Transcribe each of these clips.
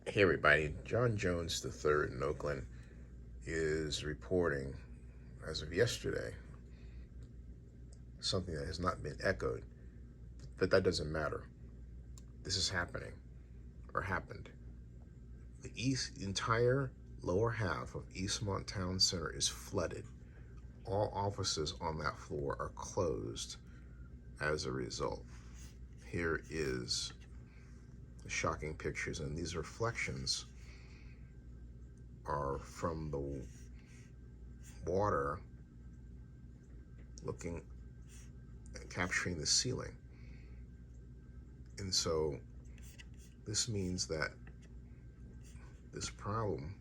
Hey everybody, John Jones III in Oakland is reporting, as of yesterday, something that has not been echoed, but that doesn't matter. This is happening, or happened. The entire lower half of Eastmont Town Center is flooded. All offices on that floor are closed as a result. Here is the shocking pictures, and these reflections are from the water looking capturing the ceiling. And so this means that this problem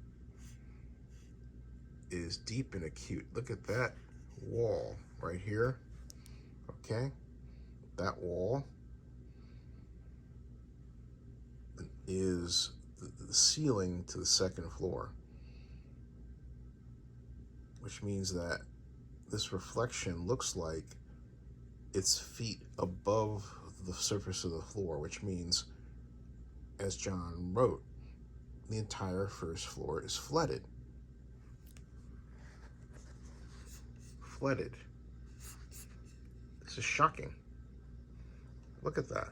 is deep and acute. Look at that wall right here. Okay, that wall is the ceiling to the second floor, which means that this reflection looks like it's feet above the surface of the floor, which means, as John wrote, the entire first floor is flooded. Flooded. This is shocking. Look at that.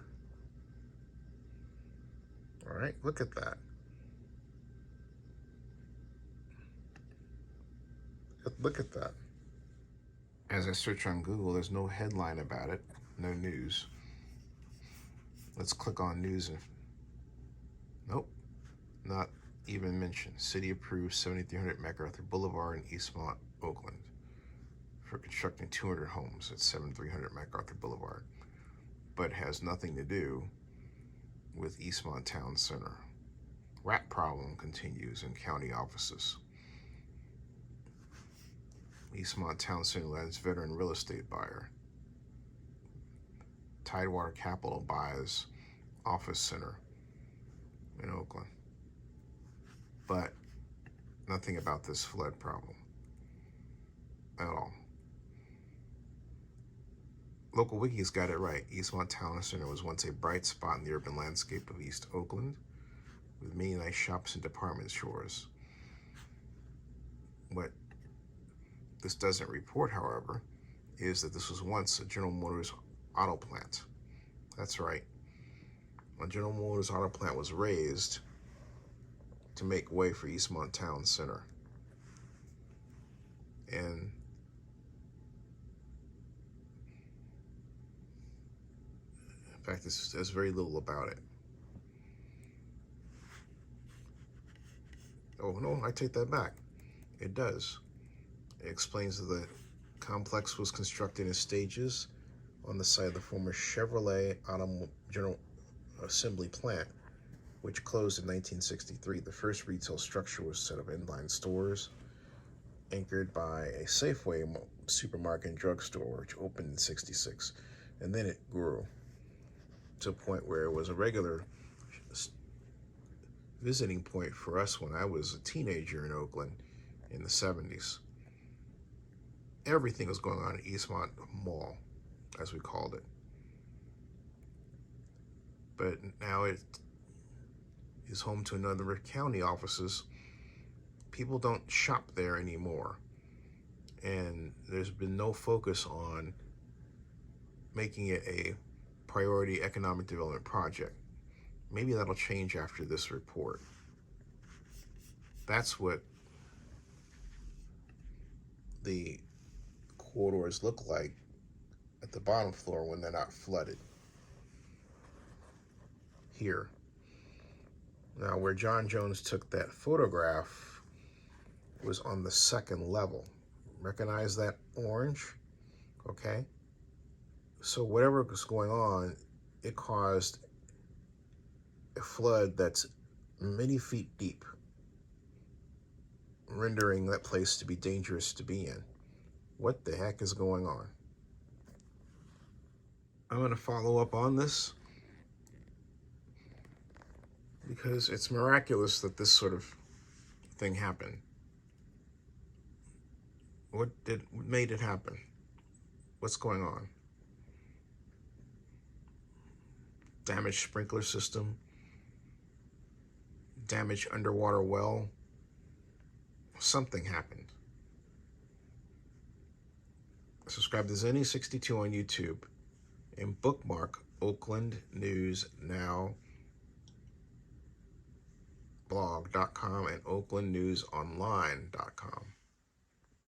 All right, look at that. Look at that. As I search on Google, there's no headline about it, no news. Let's click on news and nope, not even mentioned. City approved 7300 MacArthur Boulevard in Eastmont, Oakland for constructing 200 homes at 7300 MacArthur Boulevard, but has nothing to do with Eastmont Town Center. Rat problem continues in county offices. Eastmont Town Center lands veteran real estate buyer. Tidewater Capital buys office center in Oakland. But nothing about this flood problem at all. Local wikis got it right. Eastmont Town Center was once a bright spot in the urban landscape of East Oakland, with many nice shops and department stores. What this doesn't report, however, is that this was once a General Motors auto plant. That's right. A General Motors auto plant was raised to make way for Eastmont Town Center. And in fact, there's very little about it. Oh no, I take that back. It does. It explains that the complex was constructed in stages on the site of the former Chevrolet General Assembly plant, which closed in 1963. The first retail structure was a set of inline stores anchored by a Safeway supermarket and drugstore, which opened in 66. And then it grew to a point where it was a regular visiting point for us when I was a teenager in Oakland in the 70s. Everything was going on at Eastmont Mall, as we called it. But now it is home to another county offices. People don't shop there anymore. And there's been no focus on making it a priority economic development project. Maybe that'll change after this report. That's what the corridors look like at the bottom floor when they're not flooded. Here. Now, where John Jones took that photograph was on the second level. Recognize that orange? Okay. So whatever was going on, it caused a flood that's many feet deep, rendering that place to be dangerous to be in. What the heck is going on? I'm going to follow up on this because it's miraculous that this sort of thing happened. What made it happen? What's going on? Damaged sprinkler system, damaged underwater well. Something happened. Subscribe to Zenny62 on YouTube and bookmark Oakland News Now blog.com and oaklandnewsonline.com.